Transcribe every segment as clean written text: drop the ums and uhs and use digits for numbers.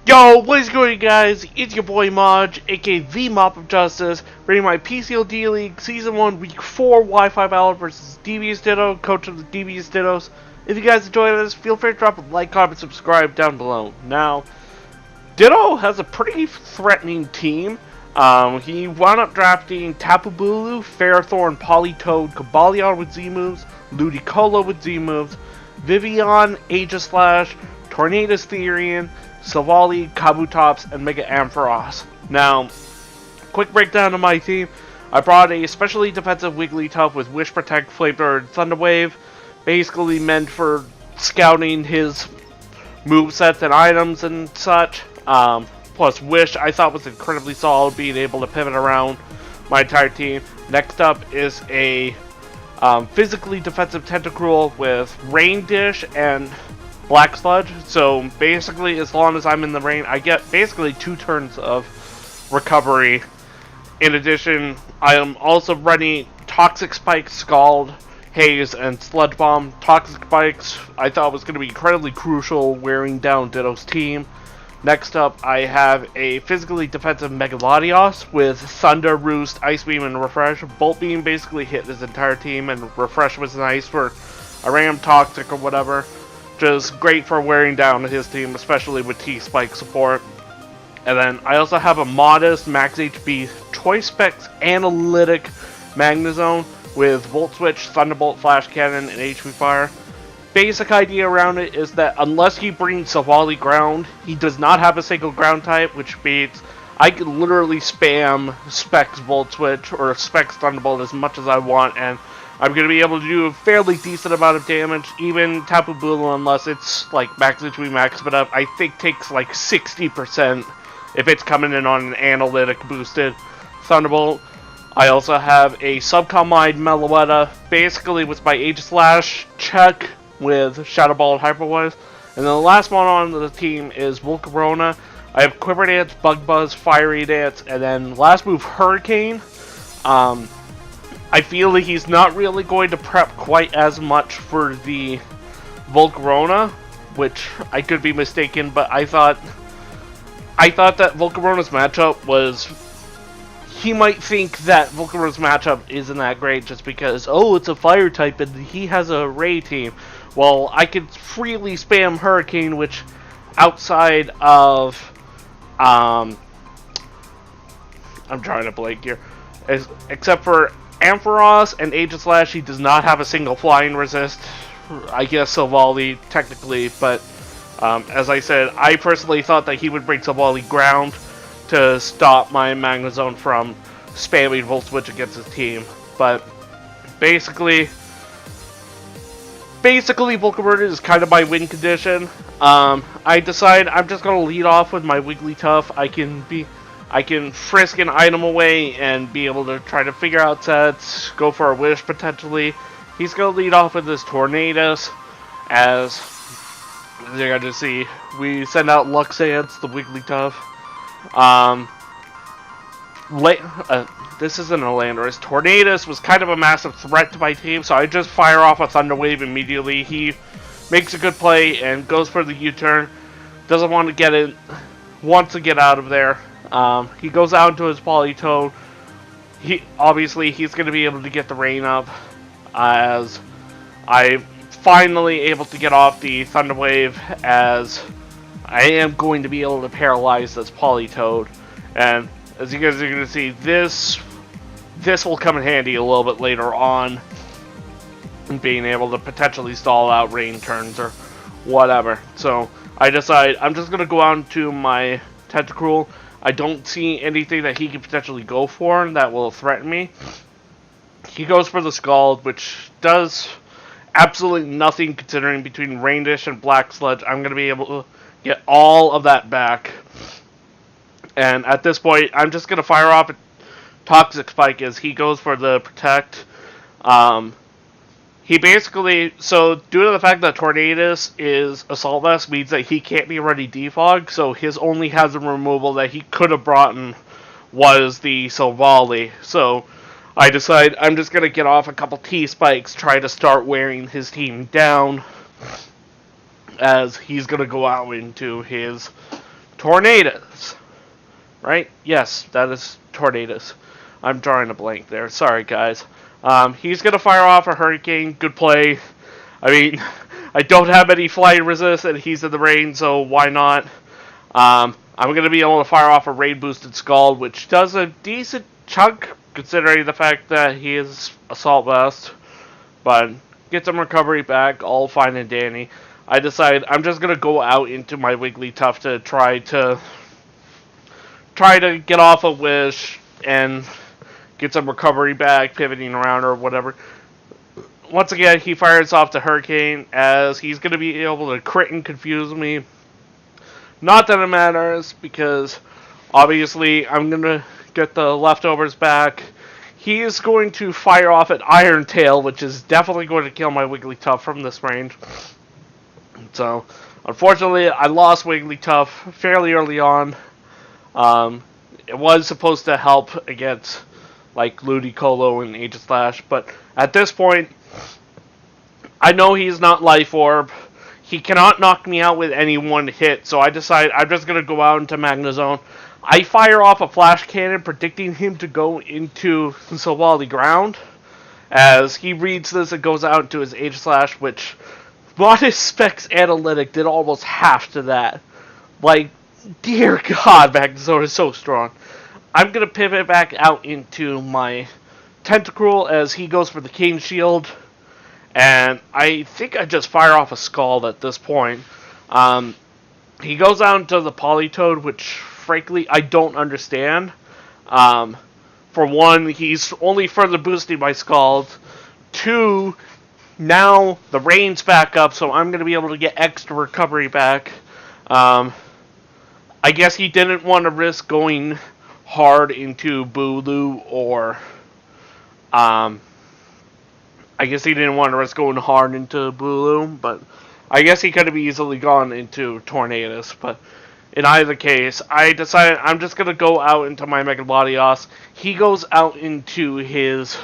Yo, what is going on, guys? It's your boy Maj, aka the Mop of Justice, bringing my PCL D-League Season 1 Week 4 Wi-Fi battle versus Devious Ditto, coach of the Devious Dittos. If you guys enjoyed this, feel free to drop a like, comment, subscribe down below. Now, Ditto has a pretty threatening team. He wound up drafting Tapu Bulu, Ferrothorn, Politoed, Cobalion with Z moves, Ludicolo with Z moves, Vivian, Aegislash, Tornadus Therian, Savali, Kabutops, and Mega Ampharos. Now, quick breakdown of my team. I brought a especially defensive Wigglytuff with Wish Protect, Flamethrower, and Thunder Wave, basically meant for scouting his movesets and items and such. Plus Wish I thought was incredibly solid, being able to pivot around my entire team. Next up is a physically defensive Tentacruel with Rain Dish and Black Sludge. So basically, as long as I'm in the rain, I get basically 2 turns of recovery. In addition, I am also running Toxic Spike, Scald, Haze, and Sludge Bomb. Toxic Spikes I thought was going to be incredibly crucial wearing down Ditto's team. Next up, I have a physically defensive Megalodios with Thunder, Roost, Ice Beam, and Refresh. Bolt Beam basically hit his entire team, and Refresh was nice for a random Toxic or whatever. Just great for wearing down his team, especially with T-Spike support. And then I also have a modest Max HP Choice Specs Analytic Magnezone with Volt Switch, Thunderbolt, Flash Cannon, and HP Fire. Basic idea around it is that unless he brings Savali Ground, he does not have a single ground type, which means I can literally spam Specs Volt Switch or Specs Thunderbolt as much as I want, and I'm going to be able to do a fairly decent amount of damage. Even Tapu Bulu, unless it's like Max HP Max, but I think takes like 60% if it's coming in on an analytic boosted Thunderbolt. I also have a Subcomide Meloetta, basically with my Aegislash check with Shadow Ball and Hyper Wave. And then the last one on the team is Volcarona. I have Quiver Dance, Bug Buzz, Fiery Dance, and then last move Hurricane. I feel that he's not really going to prep quite as much for the Volcarona, which I could be mistaken, but I thought that Volcarona's matchup was... He might think that Volcarona's matchup isn't that great just because, oh, it's a fire type and he has a Ray team. Well, I could freely spam Hurricane, which outside of... I'm trying to blank here. Except for Ampharos and Aegislash, he does not have a single flying resist. I guess Savali technically, but as I said, I personally thought that he would bring Savali Ground to stop my Magnezone from spamming Volt Switch against his team. But basically Volcarona is kind of my win condition. I decide I'm just gonna lead off with my Wigglytuff. I can frisk an item away and be able to try to figure out sets, go for a Wish potentially. He's going to lead off with this Tornadus, as you're going to see. We send out Luxance, the Wigglytuff. This isn't a Landorus. Tornadus was kind of a massive threat to my team, so I just fire off a Thunder Wave immediately. He makes a good play and goes for the U-turn. Doesn't want to get it, wants to get out of there. He goes out into his Politoed. He's going to be able to get the rain up, as I'm finally able to get off the Thunder Wave, as I am going to be able to paralyze this Politoed. And as you guys are going to see, this will come in handy a little bit later on, being able to potentially stall out rain turns or whatever. So I decide I'm just going to go out into my Tentacruel. I don't see anything that he can potentially go for that will threaten me. He goes for the Scald, which does absolutely nothing considering between Rain Dish and Black Sludge. I'm going to be able to get all of that back. And at this point, I'm just going to fire off a Toxic Spike as he goes for the Protect. He basically, so due to the fact that Tornadus is Assault Vest, means that he can't be ready Defog, so his only hazard removal that he could have brought in was the Savali. So I decide I'm just going to get off a couple T-Spikes, try to start wearing his team down, as he's going to go out into his Tornadoes. Right? Yes, that is Tornadoes. I'm drawing a blank there. Sorry, guys. He's going to fire off a Hurricane. Good play. I mean, I don't have any flight resist, and he's in the rain, so why not? I'm going to be able to fire off a rain-boosted Scald, which does a decent chunk, considering the fact that he is Assault Vest. But get some recovery back, all fine and dandy. I decide I'm just going to go out into my Wigglytuff to try to get off a Wish and get some recovery back, pivoting around or whatever. Once again, he fires off the Hurricane, as he's going to be able to crit and confuse me. Not that it matters, because obviously I'm going to get the leftovers back. He is going to fire off an Iron Tail, which is definitely going to kill my Wigglytuff from this range. So, unfortunately, I lost Wigglytuff fairly early on. It was supposed to help against, like, Ludicolo and Aegislash, but at this point, I know he's not Life Orb. He cannot knock me out with any one hit, so I decide I'm just going to go out into Magnezone. I fire off a Flash Cannon, predicting him to go into Silvally Ground. As he reads this, it goes out into his Aegislash, which Modest Specs Analytic did almost half to that. Like, dear God, Magnezone is so strong. I'm going to pivot back out into my Tentacruel as he goes for the Cane Shield. And I think I just fire off a Scald at this point. He goes out into the Politoed, which, frankly, I don't understand. For one, he's only further boosting my Scald. Two, now the rain's back up, so I'm going to be able to get extra recovery back. I guess he didn't want to risk going hard into Bulu, or I guess he didn't want to risk going hard into Bulu, but I guess he could have easily gone into Tornadus. But in either case, I decided I'm just going to go out into my Mega Latios. He goes out into his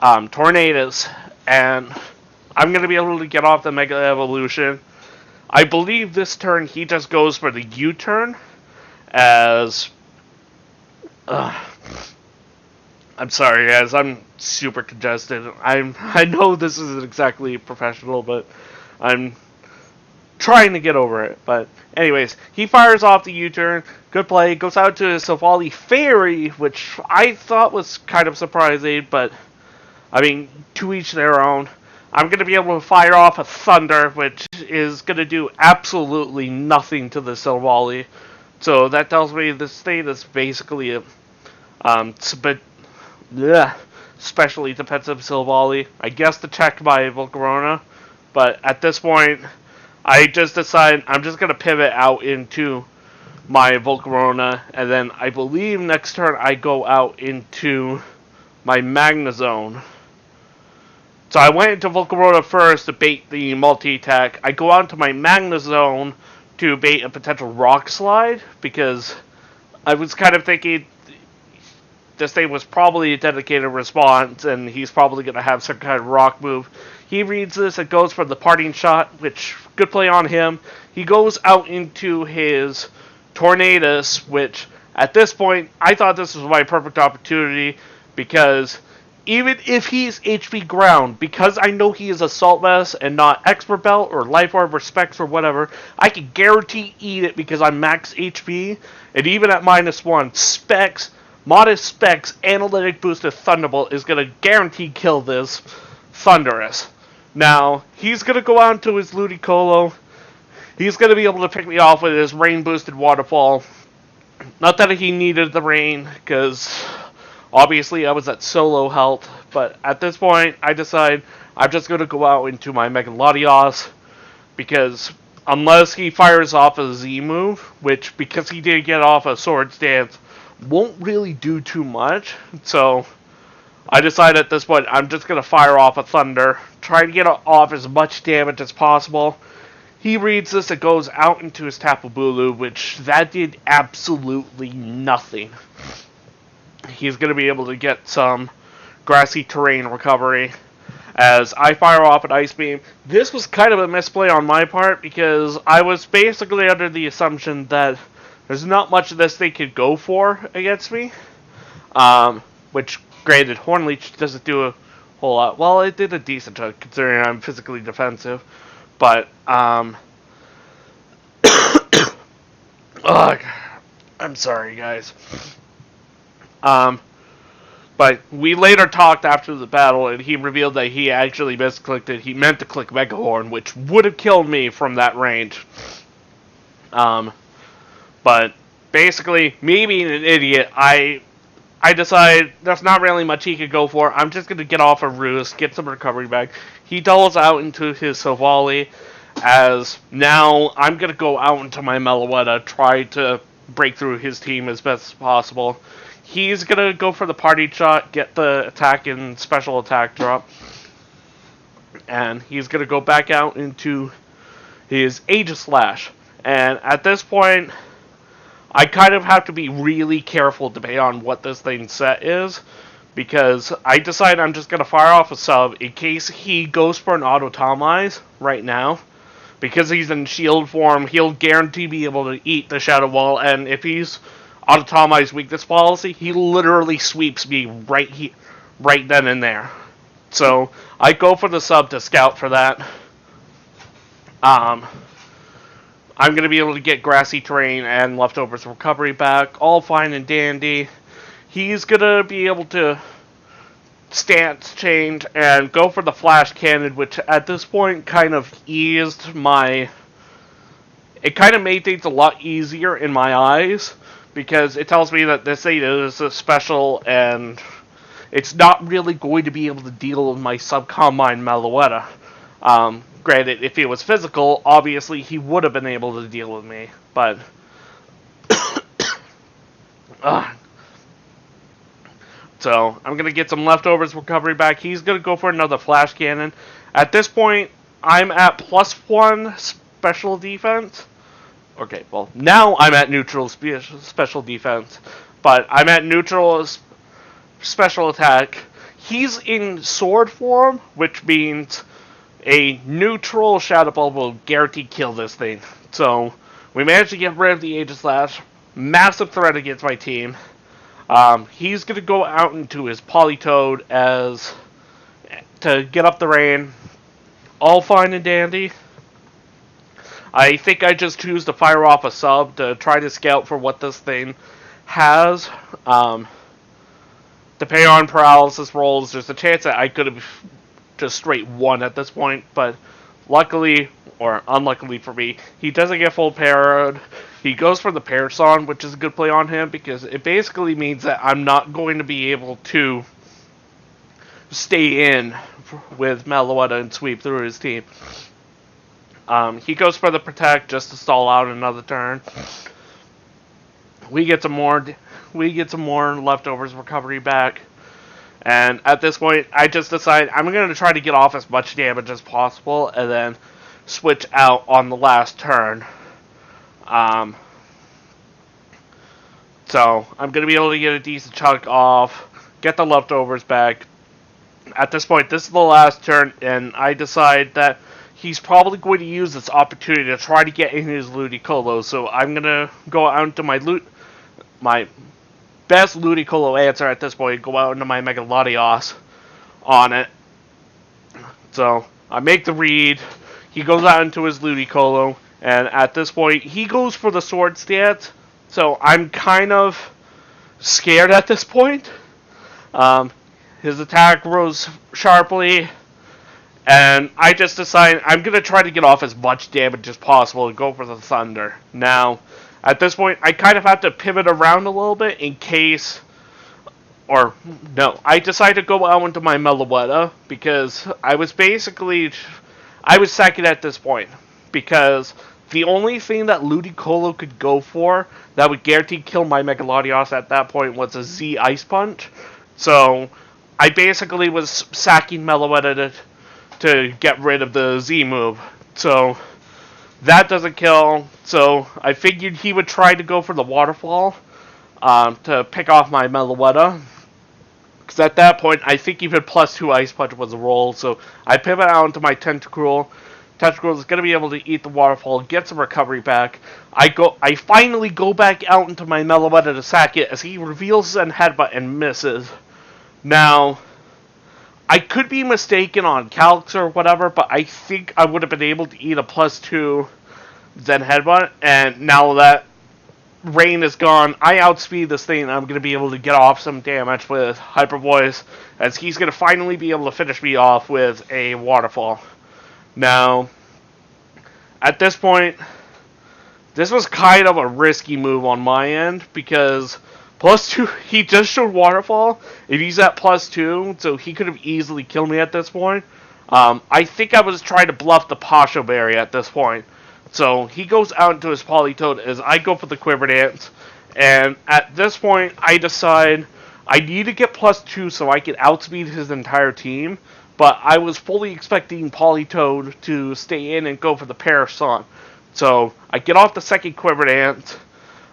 Tornadus, and I'm going to be able to get off the Mega Evolution. I believe this turn he just goes for the U-turn, as I'm sorry, guys. I'm super congested. I know this isn't exactly professional, but I'm trying to get over it. But anyways, he fires off the U-turn. Good play. Goes out to Silvally Fairy, which I thought was kind of surprising, but I mean, to each their own. I'm going to be able to fire off a Thunder, which is going to do absolutely nothing to the Silvally. So that tells me this thing is basically a especially defensive Silvally. I guess to check my Volcarona, but at this point, I just decided I'm just going to pivot out into my Volcarona, and then I believe next turn I go out into my Magnezone. So I went into Volcarona first to bait the multi-attack. I go out to my Magnezone to bait a potential Rock Slide, because I was kind of thinking this thing was probably a dedicated response, and he's probably going to have some kind of rock move. He reads this and goes for the Parting Shot, which, good play on him. He goes out into his Tornadus, which, at this point, I thought this was my perfect opportunity, because even if he's HP ground, because I know he is Assault Vest and not Expert Belt or Life Orb or Specs or whatever, I can guarantee eat it because I'm max HP, and even at -1, Specs, Modest Specs, Analytic Boosted Thunderbolt is going to guarantee kill this Thundurus. Now, he's going to go out to his Ludicolo. He's going to be able to pick me off with his Rain Boosted Waterfall. Not that he needed the rain, because obviously I was at solo health. But at this point, I decide I'm just going to go out into my Mega Latios, because unless he fires off a Z move, which, because he did get off a Swords Dance, won't really do too much. So I decide at this point I'm just going to fire off a Thunder, try to get off as much damage as possible. He reads this, it goes out into his Tapu Bulu, which that did absolutely nothing. He's going to be able to get some grassy terrain recovery. as I fire off an Ice Beam. This was kind of a misplay on my part because I was basically under the assumption that there's not much of this they could go for against me. Which, granted, Hornleech doesn't do a whole lot. Well, it did a decent job considering I'm physically defensive. But, ugh, I'm sorry, guys. But we later talked after the battle, and he revealed that he actually misclicked it. He meant to click Mega Horn, which would have killed me from that range. But basically, me being an idiot, I decided there's not really much he could go for. I'm just going to get off a roost, get some recovery back. He doubles out into his Savali, as now I'm going to go out into my Meloetta, try to break through his team as best as possible. He's going to go for the party shot, get the attack and special attack drop. And he's going to go back out into his Aegis Slash. And at this point, I kind of have to be really careful depending on what this thing's set is. Because I decide I'm just going to fire off a sub in case he goes for an autotomize right now. Because he's in shield form, he'll guarantee be able to eat the Shadow Wall. And if he's autotomize weakness policy, he literally sweeps me right then and there. So I go for the sub to scout for that. I'm going to be able to get grassy terrain and leftovers recovery back, all fine and dandy. He's going to be able to stance change and go for the flash cannon, which at this point kind of eased my... It kind of made things a lot easier in my eyes, because it tells me that this thing is a special and it's not really going to be able to deal with my Subcombine Meloetta. Granted, if he was physical, obviously he would have been able to deal with me, but... So, I'm going to get some leftovers recovery back. He's going to go for another flash cannon. At this point, I'm at +1 special defense. Okay, well, now I'm at neutral special defense, but I'm at neutral special attack. He's in sword form, which means a neutral Shadow Ball will guarantee kill this thing. So, we managed to get rid of the Aegis Slash. Massive threat against my team. He's going to go out into his Politoed to get up the rain. All fine and dandy. I think I just choose to fire off a sub to try to scout for what this thing has. Depending on paralysis rolls, there's a chance that I could have just straight won at this point, but luckily, or unluckily for me, he doesn't get full parried. He goes for the Parasong, which is a good play on him, because it basically means that I'm not going to be able to stay in with Meloetta and sweep through his team. He goes for the Protect just to stall out another turn. We get some more leftovers recovery back. And at this point, I just decide I'm going to try to get off as much damage as possible and then switch out on the last turn. So, I'm going to be able to get a decent chunk off, get the leftovers back. At this point, this is the last turn, and I decide that he's probably going to use this opportunity to try to get in his Ludicolo. So, I'm going to go out into my best Ludicolo answer at this point, go out into my Mega Latios on it. So, I make the read, he goes out into his Ludicolo, and at this point, he goes for the sword stance, so I'm kind of scared at this point. His attack rose sharply, and I just decide I'm going to try to get off as much damage as possible and go for the Thunder. Now, at this point, I kind of have to pivot around a little bit in case... Or, no, I decide to go out into my Meloetta because I was second at this point. Because the only thing that Ludicolo could go for that would guarantee kill my Mega Latios at that point was a Z Ice Punch. So, I basically was sacking Meloetta to get rid of the Z move. So, that doesn't kill. So, I figured he would try to go for the Waterfall to pick off my Meloetta. Because at that point, I think even +2 Ice Punch was a roll. So I pivot out into my Tentacruel. Tentacruel is going to be able to eat the Waterfall, get some recovery back. I finally go back out into my Meloetta to sack it as he reveals Zen Headbutt and misses. Now, I could be mistaken on calcs or whatever, but I think I would have been able to eat a +2 Zen Headbutt, and now that Rain is gone, I outspeed this thing, and I'm going to be able to get off some damage with Hyper Voice, as he's going to finally be able to finish me off with a Waterfall. Now, at this point, this was kind of a risky move on my end, because +2, he just showed Waterfall, and he's at +2, so he could have easily killed me at this point. I think I was trying to bluff the Pasho Berry at this point. So he goes out into his Politoed as I go for the Quiver Dance. And at this point, I decide I need to get +2 so I can outspeed his entire team. But I was fully expecting Politoed to stay in and go for the Parasong. So I get off the second Quiver Dance.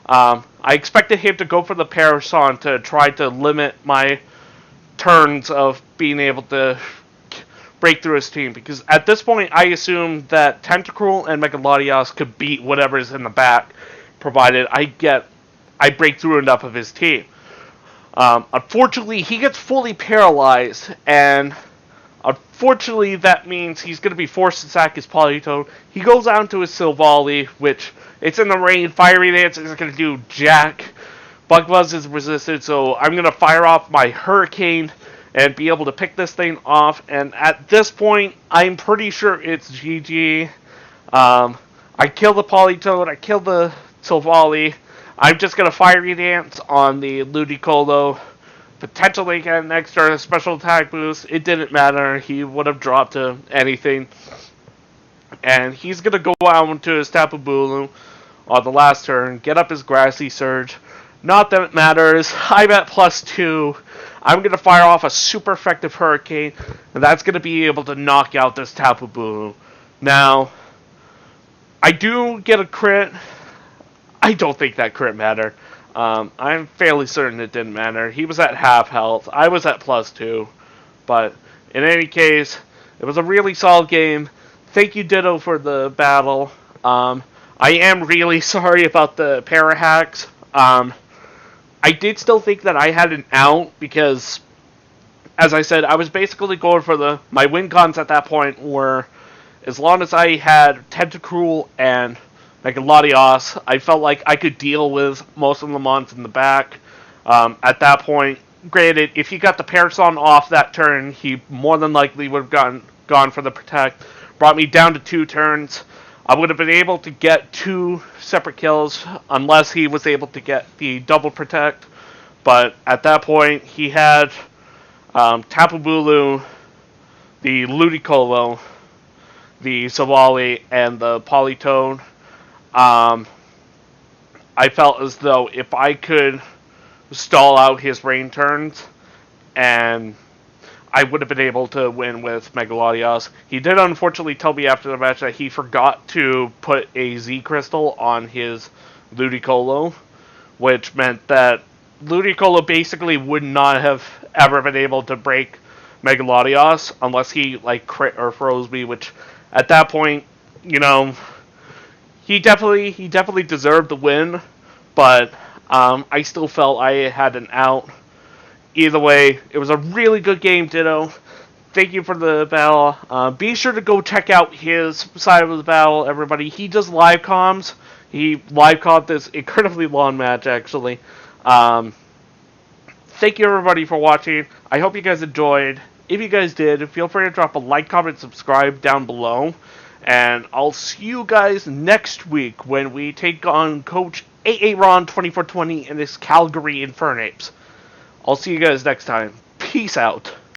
I expected him to go for the Parasong to try to limit my turns of being able to break through his team, because at this point I assumed that Tentacruel and Megalodios could beat whatever's in the back, provided I break through enough of his team. Unfortunately, he gets fully paralyzed, and unfortunately that means he's going to be forced to sack his Politoed. He goes out into his Silvally, which it's in the rain. Fiery Dance isn't going to do jack. Bug Buzz is resisted, so I'm going to fire off my Hurricane and be able to pick this thing off. And at this point, I'm pretty sure it's GG. I kill the Politoed, I kill the Silvally. I'm just going to Fiery Dance on the Ludicolo. Potentially get an extra special attack boost. It didn't matter. He would have dropped to anything. And he's going to go out into his Tapu Bulu on the last turn, get up his Grassy Surge. Not that it matters. I'm at +2. I'm going to fire off a super effective Hurricane, and that's going to be able to knock out this Tapu Bulu. Now, I do get a crit. I don't think that crit mattered. I'm fairly certain it didn't matter. He was at half health. I was at +2. But in any case, it was a really solid game. Thank you, Ditto, for the battle. I am really sorry about the para hacks. I did still think that I had an out because, as I said, I was basically going for my win cons at that point were, as long as I had Tentacruel and Megalodios, I felt like I could deal with most of the mons in the back. At that point, granted, if he got the Parasong off that turn, he more than likely would have gone for the Protect. Brought me down to 2 turns. I would have been able to get 2 separate kills unless he was able to get the double Protect. But at that point, he had Tapu Bulu, the Ludicolo, the Silvally, and the Politoed. I felt as though if I could stall out his rain turns, and I would have been able to win with Megalodios. He did unfortunately tell me after the match that he forgot to put a Z Crystal on his Ludicolo, which meant that Ludicolo basically would not have ever been able to break Megalodios unless he like crit or froze me, which at that point, you know, he definitely deserved the win, but I still felt I had an out. Either way, it was a really good game, Ditto. Thank you for the battle. Be sure to go check out his side of the battle, everybody. He does live comms. He live commed this incredibly long match, actually. Thank you, everybody, for watching. I hope you guys enjoyed. If you guys did, feel free to drop a like, comment, subscribe down below. And I'll see you guys next week when we take on Coach Aaron2420 and his Calgary Infernapes. I'll see you guys next time. Peace out.